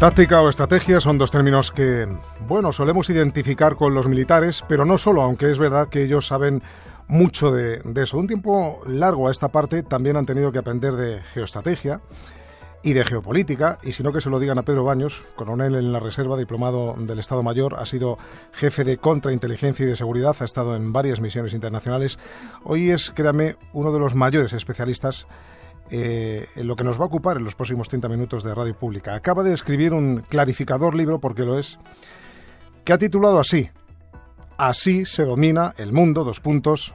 Táctica o estrategia son dos términos que, solemos identificar con los militares, pero no solo, aunque es verdad que ellos saben mucho de eso. Un tiempo largo a esta parte también han tenido que aprender de geoestrategia y de geopolítica, y si no que se lo digan a Pedro Baños, coronel en la Reserva, diplomado del Estado Mayor, ha sido jefe de contrainteligencia y de seguridad, ha estado en varias misiones internacionales. Hoy es, créame, uno de los mayores especialistas en lo que nos va a ocupar en los próximos 30 minutos de Radio Pública. Acaba de escribir un clarificador libro, porque lo es, que ha titulado así: Así se domina el mundo,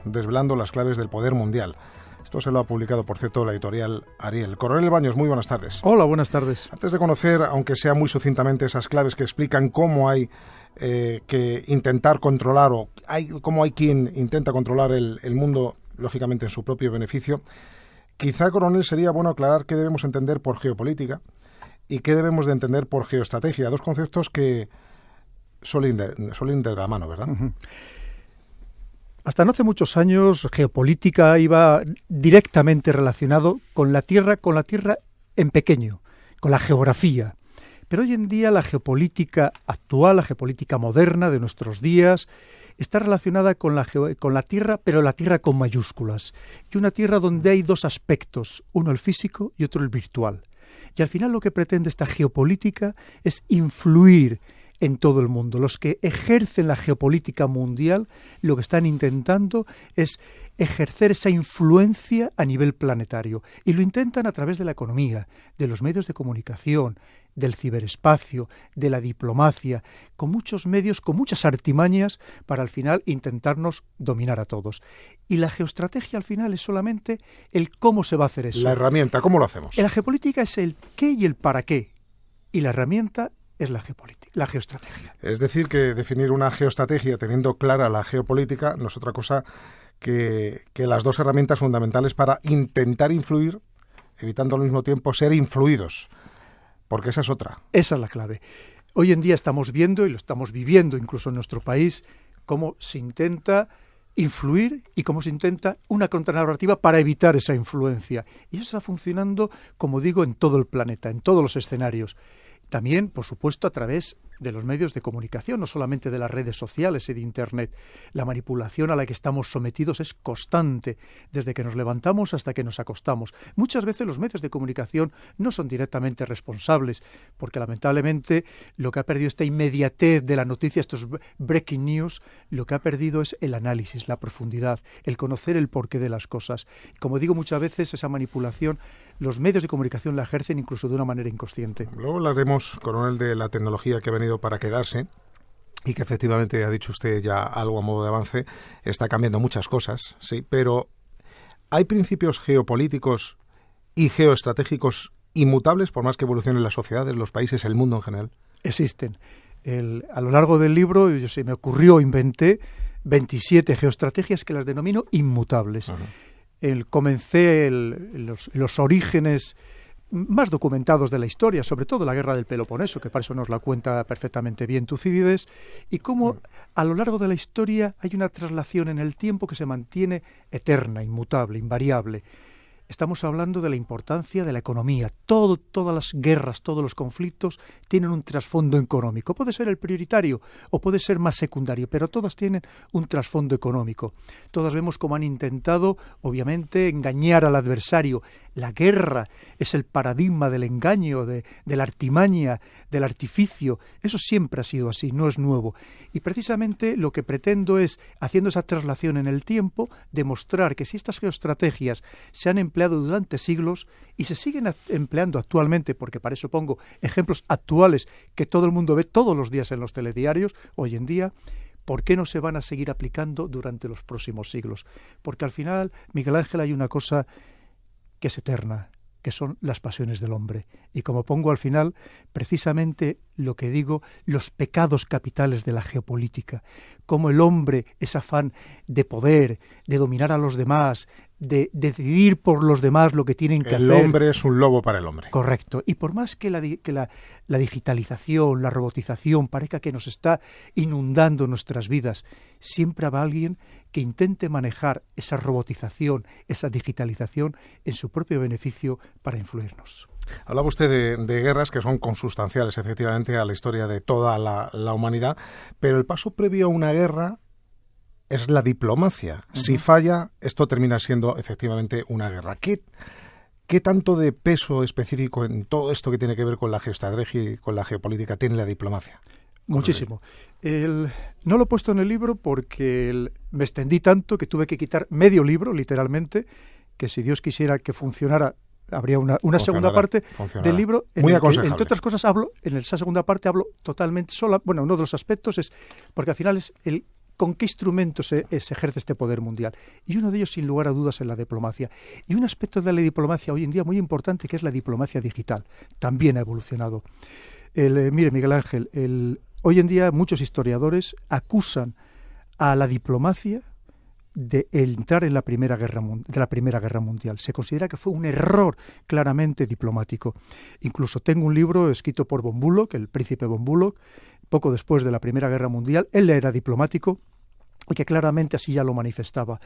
desvelando las claves del poder mundial. Esto se lo ha publicado, por cierto, la editorial Ariel. Coronel Baños, muy buenas tardes. Hola, buenas tardes. Antes de conocer, aunque sea muy sucintamente, esas claves que explican cómo hay que intentar controlar, cómo hay quien intenta controlar el mundo, lógicamente en su propio beneficio, quizá, coronel, sería bueno aclarar qué debemos entender por geopolítica y qué debemos de entender por geoestrategia, dos conceptos que suelen ir de la mano, ¿verdad? Uh-huh. Hasta no hace muchos años, geopolítica iba directamente relacionado con la Tierra en pequeño, con la geografía. Pero hoy en día la geopolítica actual, la geopolítica moderna de nuestros días, está relacionada con la Tierra, pero la Tierra con mayúsculas. Y una Tierra donde hay dos aspectos, uno el físico y otro el virtual. Y al final lo que pretende esta geopolítica es influir en todo el mundo. Los que ejercen la geopolítica mundial lo que están intentando es ejercer esa influencia a nivel planetario. Y lo intentan a través de la economía, de los medios de comunicación, del ciberespacio, de la diplomacia, con muchos medios, con muchas artimañas para al final intentarnos dominar a todos. Y la geoestrategia al final es solamente el cómo se va a hacer eso. La herramienta, ¿cómo lo hacemos? La geopolítica es el qué y el para qué. Y la herramienta es la geopolítica, la geoestrategia. Es decir, que definir una geoestrategia teniendo clara la geopolítica no es otra cosa que las dos herramientas fundamentales para intentar influir, evitando al mismo tiempo ser influidos, porque esa es otra. Esa es la clave. Hoy en día estamos viendo, y lo estamos viviendo incluso en nuestro país, cómo se intenta influir y cómo se intenta una contranarrativa para evitar esa influencia. Y eso está funcionando, como digo, en todo el planeta, en todos los escenarios. También, por supuesto, a través de los medios de comunicación, no solamente de las redes sociales y de Internet. La manipulación a la que estamos sometidos es constante, desde que nos levantamos hasta que nos acostamos. Muchas veces los medios de comunicación no son directamente responsables, porque lamentablemente lo que ha perdido esta inmediatez de la noticia, estos breaking news, lo que ha perdido es el análisis, la profundidad, el conocer el porqué de las cosas. Como digo, muchas veces esa manipulación los medios de comunicación la ejercen incluso de una manera inconsciente. Luego hablaremos, coronel, de la tecnología que ha venido para quedarse y que efectivamente, ha dicho usted ya algo a modo de avance, está cambiando muchas cosas, sí, pero ¿hay principios geopolíticos y geoestratégicos inmutables por más que evolucionen las sociedades, los países, el mundo en general? Existen. A lo largo del libro se me ocurrió, inventé 27 geoestrategias que las denomino inmutables. Uh-huh. Comencé los orígenes más documentados de la historia, sobre todo la guerra del Peloponeso, que para eso nos la cuenta perfectamente bien Tucídides, y cómo a lo largo de la historia hay una traslación en el tiempo que se mantiene eterna, inmutable, invariable. Estamos hablando de la importancia de la economía. Todas las guerras, todos los conflictos tienen un trasfondo económico. Puede ser el prioritario o puede ser más secundario, pero todas tienen un trasfondo económico. Todas vemos cómo han intentado, obviamente, engañar al adversario. La guerra es el paradigma del engaño, de la artimaña, del artificio. Eso siempre ha sido así, no es nuevo. Y precisamente lo que pretendo es, haciendo esa traslación en el tiempo, demostrar que si estas geoestrategias se han empleado durante siglos y se siguen empleando actualmente, porque para eso pongo ejemplos actuales que todo el mundo ve todos los días en los telediarios, hoy en día, ¿por qué no se van a seguir aplicando durante los próximos siglos? Porque al final, Miguel Ángel, hay una cosa que es eterna, que son las pasiones del hombre. Y como pongo al final, precisamente lo que digo, los pecados capitales de la geopolítica, cómo el hombre, ese afán de poder, de dominar a los demás, de decidir por los demás lo que tienen que hacer. El hombre es un lobo para el hombre. Correcto. Y por más que la digitalización, la robotización parezca que nos está inundando nuestras vidas, siempre habrá alguien que intente manejar esa robotización, esa digitalización en su propio beneficio para influirnos. Hablaba usted de guerras que son consustanciales, efectivamente, a la historia de toda la humanidad, pero el paso previo a una guerra es la diplomacia. Uh-huh. Si falla, esto termina siendo efectivamente una guerra. ¿Qué tanto de peso específico en todo esto que tiene que ver con la geoestrategia y con la geopolítica tiene la diplomacia? Muchísimo. No lo he puesto en el libro porque me extendí tanto que tuve que quitar medio libro, literalmente, que si Dios quisiera que funcionara, habría una segunda parte del libro. Muy aconsejable. Entre otras cosas, en esa segunda parte hablo totalmente sola. Bueno, uno de los aspectos es, porque al final es con qué instrumento se ejerce este poder mundial. Y uno de ellos, sin lugar a dudas, es la diplomacia. Y un aspecto de la diplomacia hoy en día muy importante, que es la diplomacia digital. También ha evolucionado. Mire, Miguel Ángel, hoy en día muchos historiadores acusan a la diplomacia de entrar en la Primera Guerra Mundial. Se considera que fue un error claramente diplomático. Incluso tengo un libro escrito por von Bullock, el príncipe von Bullock, poco después de la Primera Guerra Mundial. Él era diplomático y que claramente así ya lo manifestaba.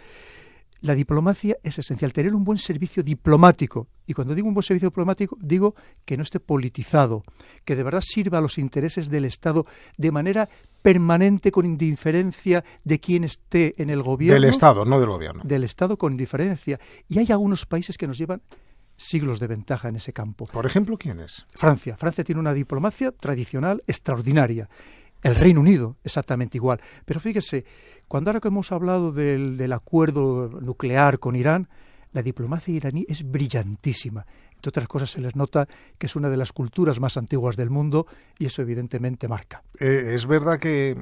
La diplomacia es esencial, tener un buen servicio diplomático. Y cuando digo un buen servicio diplomático, digo que no esté politizado, que de verdad sirva a los intereses del Estado de manera permanente, con indiferencia de quién esté en el gobierno. Del Estado, no del gobierno. Del Estado con indiferencia. Y hay algunos países que nos llevan siglos de ventaja en ese campo. Por ejemplo, ¿quiénes? Francia. Francia tiene una diplomacia tradicional extraordinaria. El Reino Unido, exactamente igual. Pero fíjese, ahora que hemos hablado del acuerdo nuclear con Irán, la diplomacia iraní es brillantísima. Entre otras cosas, se les nota que es una de las culturas más antiguas del mundo y eso evidentemente marca. ¿Es verdad que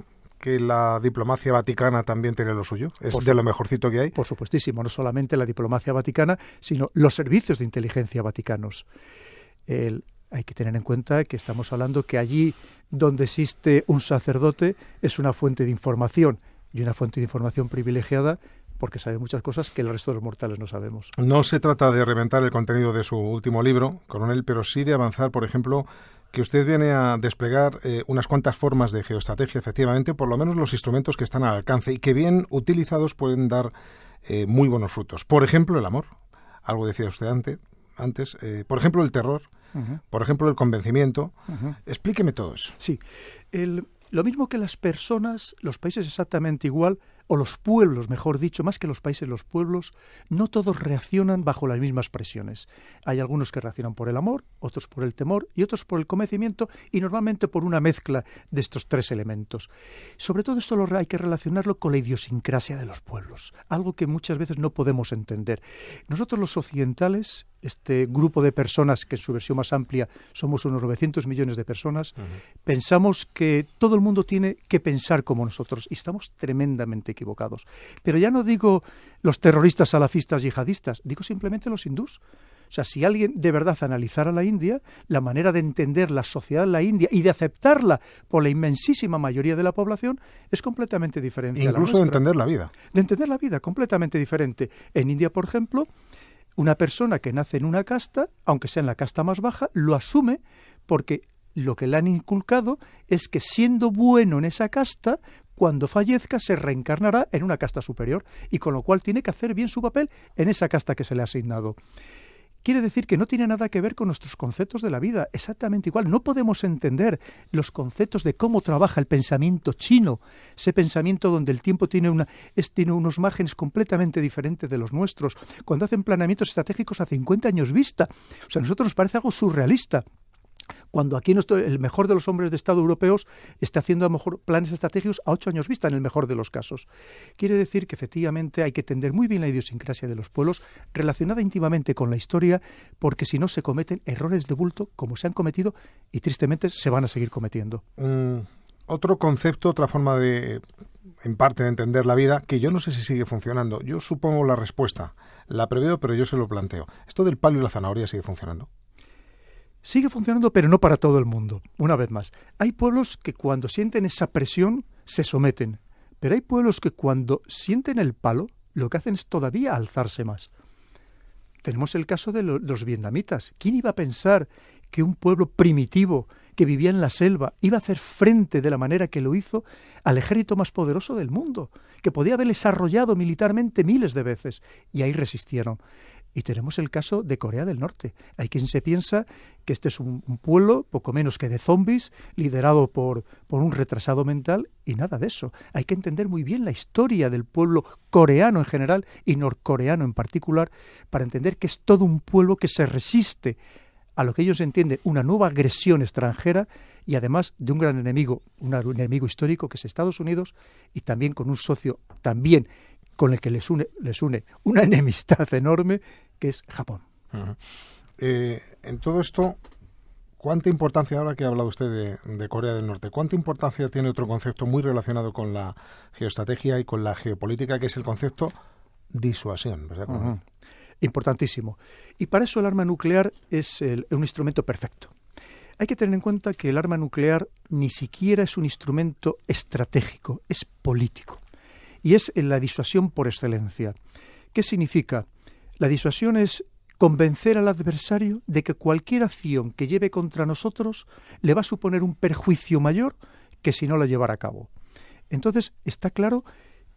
la diplomacia vaticana también tiene lo suyo? ¿Es de lo mejorcito que hay? Por supuestísimo, no solamente la diplomacia vaticana, sino los servicios de inteligencia vaticanos. Hay que tener en cuenta que estamos hablando que allí donde existe un sacerdote es una fuente de información, y una fuente de información privilegiada porque sabe muchas cosas que el resto de los mortales no sabemos. No se trata de reventar el contenido de su último libro, coronel, pero sí de avanzar, por ejemplo, que usted viene a desplegar unas cuantas formas de geoestrategia, efectivamente, por lo menos los instrumentos que están al alcance y que bien utilizados pueden dar muy buenos frutos. Por ejemplo, el amor, algo decía usted antes, por ejemplo, el terror, uh-huh. Por ejemplo, el convencimiento. Uh-huh. Explíqueme todo eso. Sí, lo mismo que las personas, los países exactamente igual, o los pueblos, mejor dicho, más que los países, los pueblos, no todos reaccionan bajo las mismas presiones. Hay algunos que reaccionan por el amor, otros por el temor y otros por el convencimiento y normalmente por una mezcla de estos tres elementos. Sobre todo esto hay que relacionarlo con la idiosincrasia de los pueblos, algo que muchas veces no podemos entender. Nosotros los occidentales, este grupo de personas que en su versión más amplia somos unos 900 millones de personas, uh-huh. Pensamos que todo el mundo tiene que pensar como nosotros y estamos tremendamente equivocados. Pero ya no digo los terroristas salafistas yihadistas, digo simplemente los hindús. O sea, si alguien de verdad analizara la India, la manera de entender la sociedad de la India y de aceptarla por la inmensísima mayoría de la población es completamente diferente. Incluso de entender la vida. De entender la vida, completamente diferente. En India, por ejemplo, una persona que nace en una casta, aunque sea en la casta más baja, lo asume porque lo que le han inculcado es que siendo bueno en esa casta, cuando fallezca se reencarnará en una casta superior y con lo cual tiene que hacer bien su papel en esa casta que se le ha asignado. Quiere decir que no tiene nada que ver con nuestros conceptos de la vida, exactamente igual. No podemos entender los conceptos de cómo trabaja el pensamiento chino, ese pensamiento donde el tiempo tiene unos márgenes completamente diferentes de los nuestros, cuando hacen planeamientos estratégicos a 50 años vista. O sea, a nosotros nos parece algo surrealista. Cuando aquí el mejor de los hombres de Estado europeos está haciendo a lo mejor planes estratégicos a 8 años vista, en el mejor de los casos. Quiere decir que efectivamente hay que entender muy bien la idiosincrasia de los pueblos, relacionada íntimamente con la historia, porque si no se cometen errores de bulto como se han cometido y tristemente se van a seguir cometiendo. Otro concepto, otra forma de, en parte, de entender la vida, que yo no sé si sigue funcionando. Yo supongo la respuesta, la preveo, pero yo se lo planteo. ¿Esto del palo y la zanahoria sigue funcionando? Sigue funcionando, pero no para todo el mundo. Una vez más, hay pueblos que cuando sienten esa presión se someten, pero hay pueblos que cuando sienten el palo lo que hacen es todavía alzarse más. Tenemos el caso de los vietnamitas. ¿Quién iba a pensar que un pueblo primitivo que vivía en la selva iba a hacer frente de la manera que lo hizo al ejército más poderoso del mundo, que podía haberles arrollado militarmente miles de veces? Y ahí resistieron. Y tenemos el caso de Corea del Norte. Hay quien se piensa que este es un pueblo poco menos que de zombies, liderado por un retrasado mental, y nada de eso. Hay que entender muy bien la historia del pueblo coreano en general y norcoreano en particular, para entender que es todo un pueblo que se resiste a lo que ellos entienden una nueva agresión extranjera, y además de un gran enemigo, un enemigo histórico que es Estados Unidos, y también con un socio también con el que les une una enemistad enorme, que es Japón. Uh-huh. En todo esto, ¿cuánta importancia, ahora que ha hablado usted de Corea del Norte, cuánta importancia tiene otro concepto muy relacionado con la geoestrategia y con la geopolítica, que es el concepto disuasión, ¿verdad? Uh-huh. Importantísimo. Y para eso el arma nuclear es un instrumento perfecto. Hay que tener en cuenta que el arma nuclear ni siquiera es un instrumento estratégico, es político. Y es la disuasión por excelencia. ¿Qué significa? La disuasión es convencer al adversario de que cualquier acción que lleve contra nosotros le va a suponer un perjuicio mayor que si no la llevara a cabo. Entonces, está claro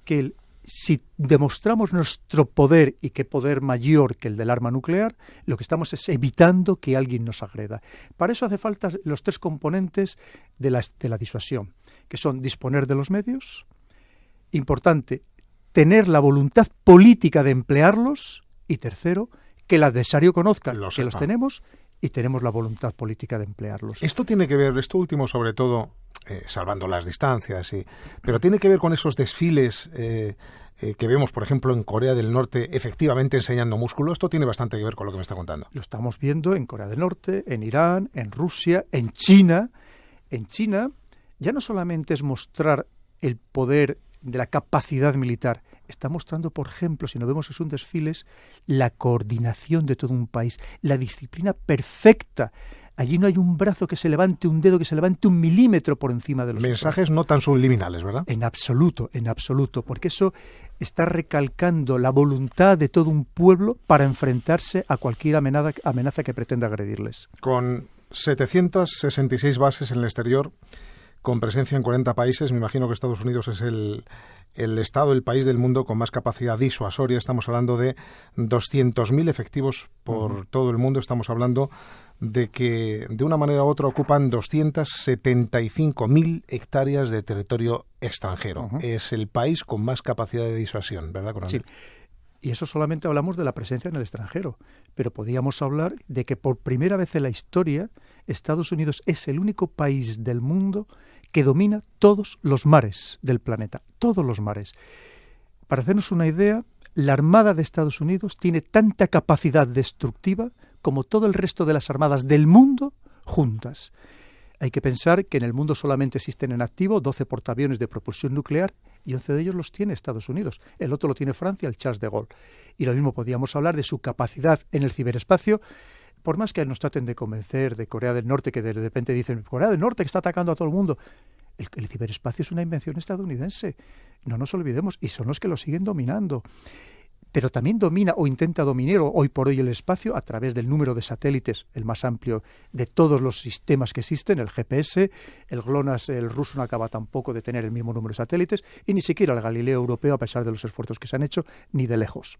que si demostramos nuestro poder, y qué poder mayor que el del arma nuclear, lo que estamos es evitando que alguien nos agreda. Para eso hace falta los tres componentes de la disuasión, que son disponer de los medios, importante, tener la voluntad política de emplearlos, y tercero, que el adversario conozca que los tenemos y tenemos la voluntad política de emplearlos. Esto tiene que ver, esto último sobre todo, salvando las distancias, pero tiene que ver con esos desfiles que vemos, por ejemplo, en Corea del Norte, efectivamente enseñando músculo. Esto tiene bastante que ver con lo que me está contando. Lo estamos viendo en Corea del Norte, en Irán, en Rusia, en China. En China ya no solamente es mostrar el poder de la capacidad militar, está mostrando, por ejemplo, si nos vemos en sus desfiles, la coordinación de todo un país, la disciplina perfecta. Allí no hay un brazo que se levante, un dedo que se levante un milímetro por encima de los mensajes otros. No tan subliminales, ¿verdad? En absoluto, porque eso está recalcando la voluntad de todo un pueblo para enfrentarse a cualquier amenaza que pretenda agredirles. Con 766 bases en el exterior, con presencia en 40 países, me imagino que Estados Unidos es el país del mundo con más capacidad disuasoria. Estamos hablando de 200.000 efectivos por todo el mundo. Estamos hablando de que de una manera u otra ocupan 275.000 hectáreas de territorio extranjero. Es el país con más capacidad de disuasión, ¿verdad, coronel? Sí. Y eso solamente hablamos de la presencia en el extranjero, pero podríamos hablar de que por primera vez en la historia Estados Unidos es el único país del mundo que domina todos los mares del planeta, todos los mares. Para hacernos una idea, la Armada de Estados Unidos tiene tanta capacidad destructiva como todo el resto de las armadas del mundo juntas. Hay que pensar que en el mundo solamente existen en activo 12 portaaviones de propulsión nuclear y 11 de ellos los tiene Estados Unidos. El otro lo tiene Francia, el Charles de Gaulle. Y lo mismo podríamos hablar de su capacidad en el ciberespacio. Por más que nos traten de convencer de Corea del Norte, que de repente dicen Corea del Norte que está atacando a todo el mundo. El ciberespacio es una invención estadounidense. No nos olvidemos. Y son los que lo siguen dominando. Pero también domina o intenta dominar hoy por hoy el espacio a través del número de satélites, el más amplio de todos los sistemas que existen, el GPS, el GLONASS, el ruso no acaba tampoco de tener el mismo número de satélites, y ni siquiera el Galileo europeo, a pesar de los esfuerzos que se han hecho, ni de lejos.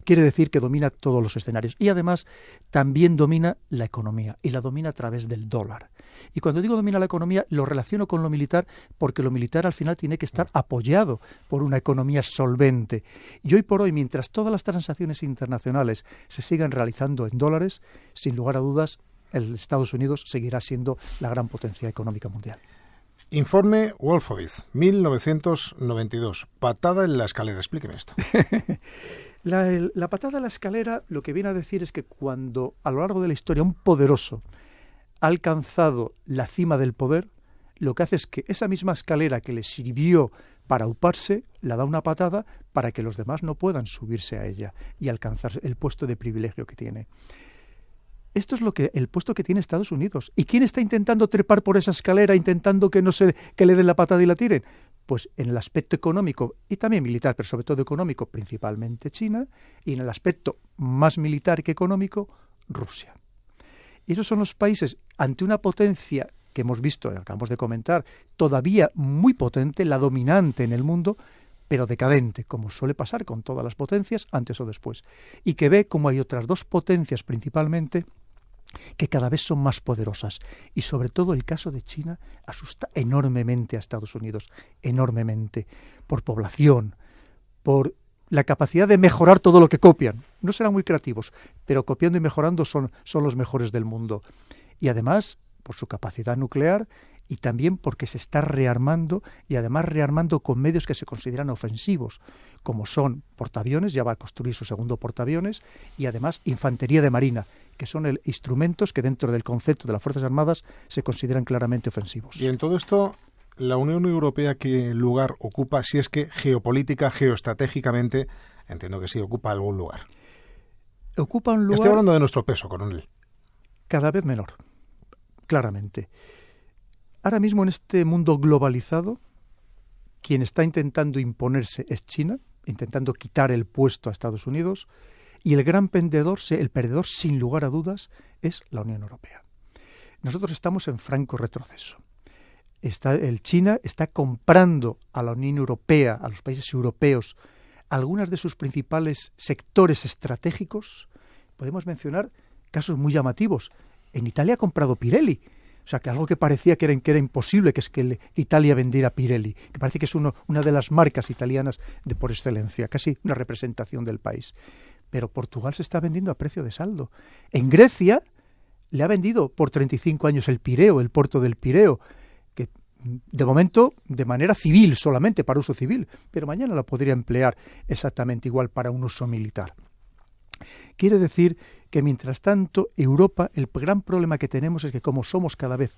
Quiere decir que domina todos los escenarios y además también domina la economía y la domina a través del dólar. Y cuando digo domina la economía lo relaciono con lo militar porque lo militar al final tiene que estar apoyado por una economía solvente. Y hoy por hoy, mientras todas las transacciones internacionales se sigan realizando en dólares, sin lugar a dudas, el Estados Unidos seguirá siendo la gran potencia económica mundial. Informe Wolfowitz, 1992. Patada en la escalera. Explíqueme esto. La patada en la escalera lo que viene a decir es que cuando a lo largo de la historia un poderoso ha alcanzado la cima del poder, lo que hace es que esa misma escalera que le sirvió para auparse, la da una patada para que los demás no puedan subirse a ella y alcanzar el puesto de privilegio que tiene. Esto es el puesto que tiene Estados Unidos. ¿Y quién está intentando trepar por esa escalera, intentando que le den la patada y la tiren? Pues en el aspecto económico y también militar, pero sobre todo económico, principalmente China, y en el aspecto más militar que económico, Rusia. Y esos son los países ante una potencia que hemos visto, acabamos de comentar, todavía muy potente, la dominante en el mundo, pero decadente, como suele pasar con todas las potencias, antes o después, y que ve como hay otras dos potencias principalmente que cada vez son más poderosas. Y sobre todo el caso de China asusta enormemente a Estados Unidos, enormemente, por población, por la capacidad de mejorar todo lo que copian. No serán muy creativos, pero copiando y mejorando son los mejores del mundo. Y además, por su capacidad nuclear, y también porque se está rearmando, y además rearmando con medios que se consideran ofensivos, como son portaaviones, ya va a construir su segundo portaaviones, y además infantería de marina, que son instrumentos que dentro del concepto de las Fuerzas Armadas se consideran claramente ofensivos. Y en todo esto, ¿la Unión Europea qué lugar ocupa, si es que geopolítica, geoestratégicamente, entiendo que sí, ocupa algún lugar? Ocupa un lugar... Estoy hablando de nuestro peso, coronel. Cada vez menor, claramente. Ahora mismo en este mundo globalizado, quien está intentando imponerse es China, intentando quitar el puesto a Estados Unidos, y el gran perdedor sin lugar a dudas, es la Unión Europea. Nosotros estamos en franco retroceso. China está comprando a la Unión Europea, a los países europeos, algunos de sus principales sectores estratégicos. Podemos mencionar casos muy llamativos. En Italia ha comprado Pirelli. O sea, que algo que parecía que era imposible, que es que Italia vendiera Pirelli, que parece que es una de las marcas italianas por excelencia, casi una representación del país. Pero Portugal se está vendiendo a precio de saldo. En Grecia le ha vendido por 35 años el Pireo, el puerto del Pireo, que de momento de manera civil solamente, para uso civil, pero mañana la podría emplear exactamente igual para un uso militar. Quiere decir que mientras tanto Europa, el gran problema que tenemos es que como somos cada vez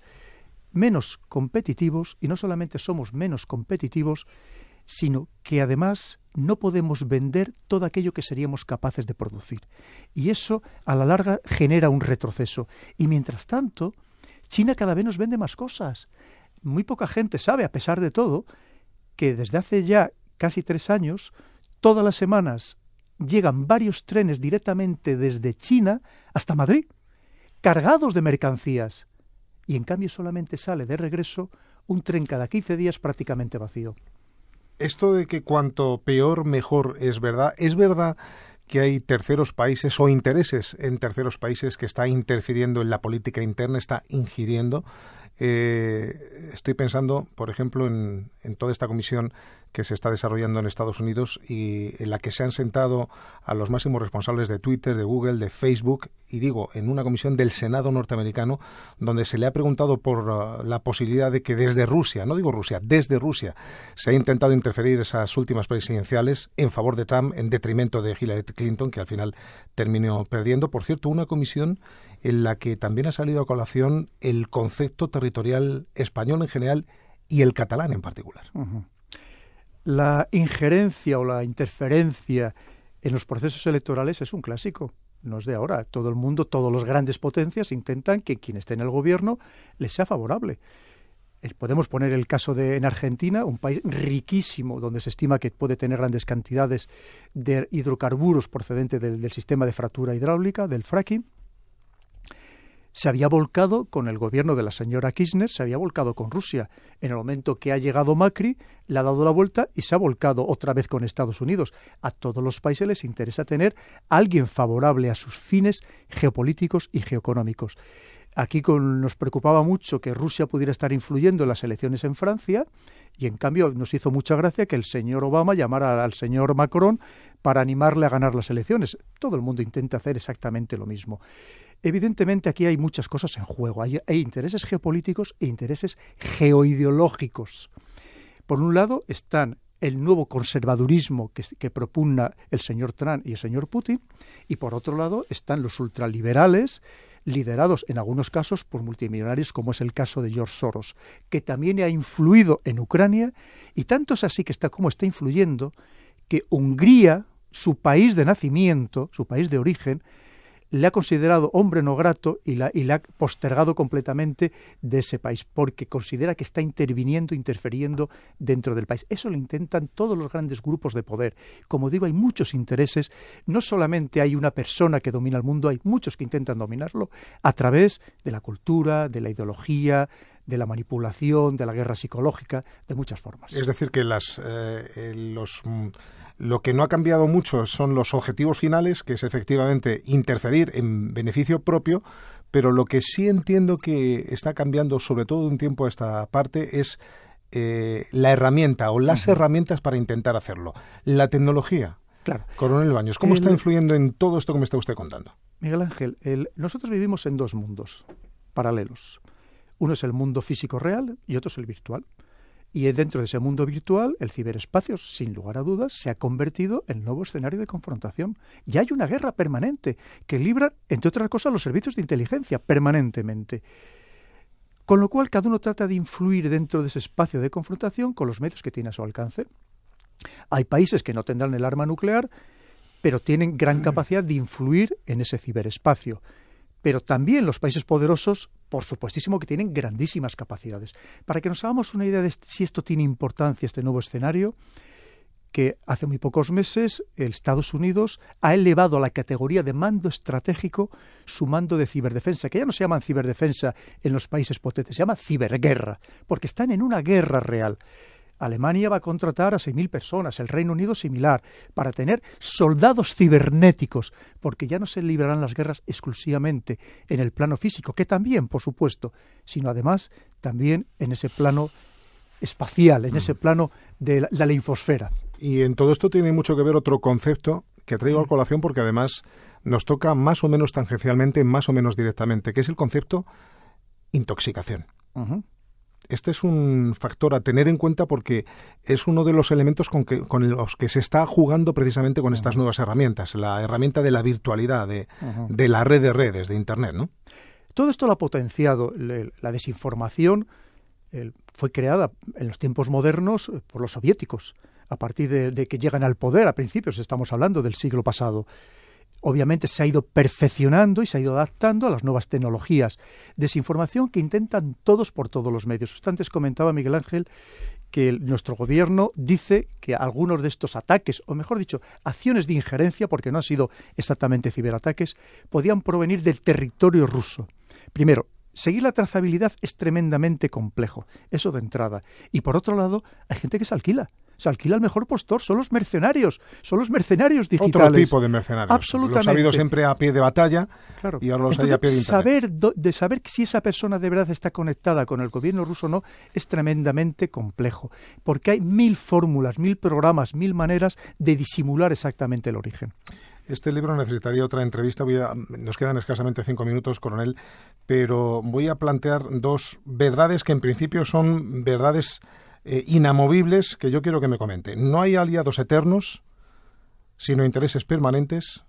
menos competitivos, y no solamente somos menos competitivos, sino que además no podemos vender todo aquello que seríamos capaces de producir. Y eso a la larga genera un retroceso. Y mientras tanto, China cada vez nos vende más cosas. Muy poca gente sabe, a pesar de todo, que desde hace ya casi 3 años, todas las semanas llegan varios trenes directamente desde China hasta Madrid, cargados de mercancías, y en cambio solamente sale de regreso un tren cada 15 días prácticamente vacío. Esto de que cuanto peor, mejor es verdad que hay terceros países o intereses en terceros países que está interfiriendo en la política interna, está ingiriendo. Estoy pensando, por ejemplo, en toda esta comisión que se está desarrollando en Estados Unidos y en la que se han sentado a los máximos responsables de Twitter, de Google, de Facebook, y digo, en una comisión del Senado norteamericano, donde se le ha preguntado por la posibilidad de que desde Rusia, no digo Rusia, desde Rusia, se ha intentado interferir esas últimas presidenciales en favor de Trump, en detrimento de Hillary Clinton, que al final terminó perdiendo. Por cierto, una comisión en la que también ha salido a colación el concepto territorial español en general y el catalán en particular. Uh-huh. La injerencia o la interferencia en los procesos electorales es un clásico, no es de ahora. Todo el mundo, todas las grandes potencias intentan que quien esté en el gobierno les sea favorable. Podemos poner el caso en Argentina, un país riquísimo, donde se estima que puede tener grandes cantidades de hidrocarburos procedentes del sistema de fractura hidráulica, del fracking. Se había volcado con el gobierno de la señora Kirchner, se había volcado con Rusia. En el momento que ha llegado Macri, le ha dado la vuelta y se ha volcado otra vez con Estados Unidos. A todos los países les interesa tener a alguien favorable a sus fines geopolíticos y geoeconómicos. Aquí nos preocupaba mucho que Rusia pudiera estar influyendo en las elecciones en Francia, y en cambio nos hizo mucha gracia que el señor Obama llamara al señor Macron para animarle a ganar las elecciones. Todo el mundo intenta hacer exactamente lo mismo. Evidentemente aquí hay muchas cosas en juego. Hay intereses geopolíticos e intereses geoideológicos. Por un lado están el nuevo conservadurismo que propugna el señor Trump y el señor Putin, y por otro lado están los ultraliberales, liderados en algunos casos por multimillonarios, como es el caso de George Soros, que también ha influido en Ucrania, y tanto es así que está influyendo, que Hungría, su país de nacimiento, su país de origen, le ha considerado hombre no grato y la ha postergado completamente de ese país, porque considera que está interfiriendo dentro del país. Eso lo intentan todos los grandes grupos de poder. Como digo, hay muchos intereses. No solamente hay una persona que domina el mundo, hay muchos que intentan dominarlo a través de la cultura, de la ideología, de la manipulación, de la guerra psicológica, de muchas formas. Es decir, que lo que no ha cambiado mucho son los objetivos finales, que es efectivamente interferir en beneficio propio, pero lo que sí entiendo que está cambiando, sobre todo de un tiempo a esta parte, es la herramienta o las herramientas para intentar hacerlo. La tecnología. Claro. Coronel Baños, ¿cómo está influyendo en todo esto que me está usted contando? Miguel Ángel, nosotros vivimos en dos mundos paralelos. Uno es el mundo físico real y otro es el virtual. Y dentro de ese mundo virtual, el ciberespacio, sin lugar a dudas, se ha convertido en el nuevo escenario de confrontación. Y hay una guerra permanente que libran, entre otras cosas, los servicios de inteligencia permanentemente. Con lo cual, cada uno trata de influir dentro de ese espacio de confrontación con los medios que tiene a su alcance. Hay países que no tendrán el arma nuclear, pero tienen gran capacidad de influir en ese ciberespacio. Pero también los países poderosos, por supuestísimo, que tienen grandísimas capacidades. Para que nos hagamos una idea de si esto tiene importancia, este nuevo escenario, que hace muy pocos meses Estados Unidos ha elevado a la categoría de mando estratégico su mando de ciberdefensa, que ya no se llama ciberdefensa en los países potentes, se llama ciberguerra, porque están en una guerra real. Alemania va a contratar a 6.000 personas, el Reino Unido similar, para tener soldados cibernéticos, porque ya no se librarán las guerras exclusivamente en el plano físico, que también, por supuesto, sino además también en ese plano espacial, en ese plano de la infosfera. Y en todo esto tiene mucho que ver otro concepto que traigo a colación porque además nos toca más o menos tangencialmente, más o menos directamente, que es el concepto intoxicación. Este es un factor a tener en cuenta porque es uno de los elementos con los que se está jugando precisamente con estas nuevas herramientas, la herramienta de la virtualidad, de la red de redes, de Internet, ¿no? Todo esto lo ha potenciado. La desinformación fue creada en los tiempos modernos por los soviéticos, a partir de que llegan al poder a principios, estamos hablando del siglo pasado. Obviamente se ha ido perfeccionando y se ha ido adaptando a las nuevas tecnologías. Desinformación que intentan todos por todos los medios. Usted antes comentaba, Miguel Ángel, que nuestro gobierno dice que algunos de estos ataques, o mejor dicho, acciones de injerencia, porque no han sido exactamente ciberataques, podían provenir del territorio ruso. Primero, seguir la trazabilidad es tremendamente complejo, eso de entrada. Y por otro lado, hay gente que se alquila al mejor postor, son los mercenarios digitales. Otro tipo de mercenarios. Absolutamente. Los ha habido siempre a pie de batalla, claro. Y ahora los hay a pie de internet. Saber si esa persona de verdad está conectada con el gobierno ruso o no es tremendamente complejo, porque hay 1000 fórmulas, 1000 programas, 1000 maneras de disimular exactamente el origen. Este libro necesitaría otra entrevista. Nos quedan escasamente 5 minutos, coronel, pero voy a plantear dos verdades que en principio son verdades inamovibles que yo quiero que me comente. No hay aliados eternos, sino intereses permanentes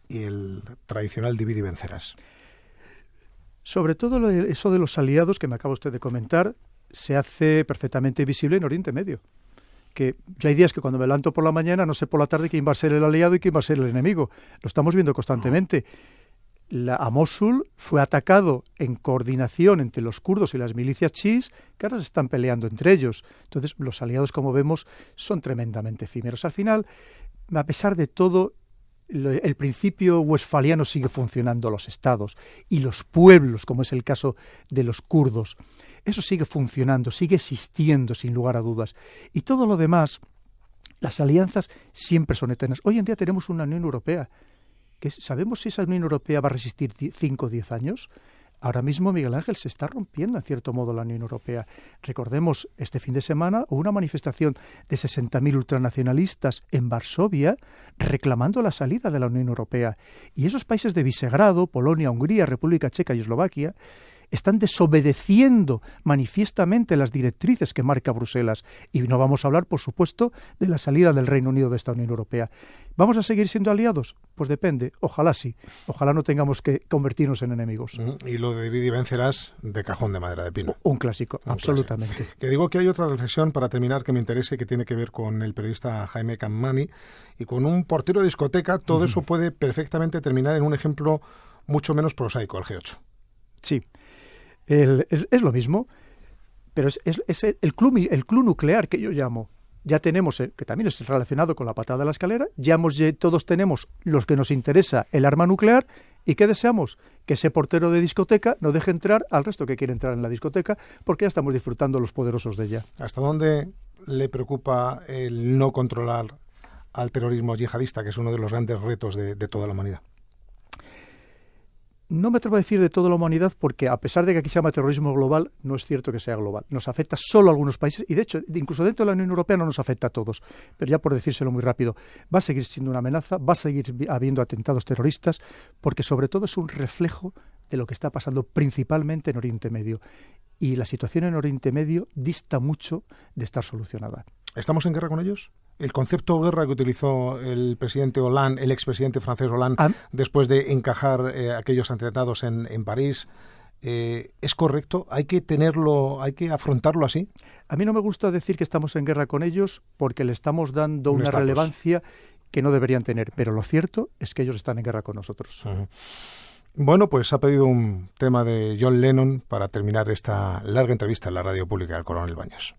y el tradicional divide y vencerás. Sobre todo eso de los aliados que me acaba usted de comentar se hace perfectamente visible en Oriente Medio. Que ya hay días que cuando me levanto por la mañana no sé por la tarde quién va a ser el aliado y quién va a ser el enemigo. Lo estamos viendo constantemente. A Mosul fue atacado en coordinación entre los kurdos y las milicias chiíes, que ahora se están peleando entre ellos. Entonces, los aliados, como vemos, son tremendamente efímeros. Al final, a pesar de todo, el principio westfaliano sigue funcionando, los estados y los pueblos, como es el caso de los kurdos. Eso sigue funcionando, sigue existiendo, sin lugar a dudas. Y todo lo demás, las alianzas siempre son eternas. Hoy en día tenemos una Unión Europea. ¿Sabemos si esa Unión Europea va a resistir 5 o 10 años? Ahora mismo, Miguel Ángel, se está rompiendo en cierto modo la Unión Europea. Recordemos, este fin de semana hubo una manifestación de 60.000 ultranacionalistas en Varsovia reclamando la salida de la Unión Europea. Y esos países de Visegrado, Polonia, Hungría, República Checa y Eslovaquia, están desobedeciendo manifiestamente las directrices que marca Bruselas. Y no vamos a hablar, por supuesto, de la salida del Reino Unido de esta Unión Europea. ¿Vamos a seguir siendo aliados? Pues depende. Ojalá sí. Ojalá no tengamos que convertirnos en enemigos. Y lo de divide y vencerás de cajón de madera de pino. Un clásico, absolutamente. Clásico. Que digo que hay otra reflexión para terminar que me interese, que tiene que ver con el periodista Jaime Cammani y con un portero de discoteca. Todo eso puede perfectamente terminar en un ejemplo mucho menos prosaico, el G8. Sí. Es lo mismo, pero es el club nuclear que yo llamo. Ya tenemos, que también es relacionado con la patada de la escalera, todos tenemos los que nos interesa el arma nuclear ¿Y qué deseamos? Que ese portero de discoteca no deje entrar al resto que quiere entrar en la discoteca, porque ya estamos disfrutando los poderosos de ella. ¿Hasta dónde le preocupa el no controlar al terrorismo yihadista, que es uno de los grandes retos de toda la humanidad? No me atrevo a decir de toda la humanidad porque, a pesar de que aquí se llama terrorismo global, no es cierto que sea global. Nos afecta solo a algunos países y, de hecho, incluso dentro de la Unión Europea no nos afecta a todos. Pero ya por decírselo muy rápido, va a seguir siendo una amenaza, va a seguir habiendo atentados terroristas, porque sobre todo es un reflejo de lo que está pasando principalmente en Oriente Medio. Y la situación en Oriente Medio dista mucho de estar solucionada. ¿Estamos en guerra con ellos? El concepto guerra que utilizó el presidente Hollande, el expresidente francés Hollande, después de encajar aquellos atentados en París, ¿es correcto? ¿Hay que afrontarlo así? A mí no me gusta decir que estamos en guerra con ellos porque le estamos dando una relevancia que no deberían tener, pero lo cierto es que ellos están en guerra con nosotros. Uh-huh. Bueno, pues ha pedido un tema de John Lennon para terminar esta larga entrevista en la radio pública del Coronel Baños.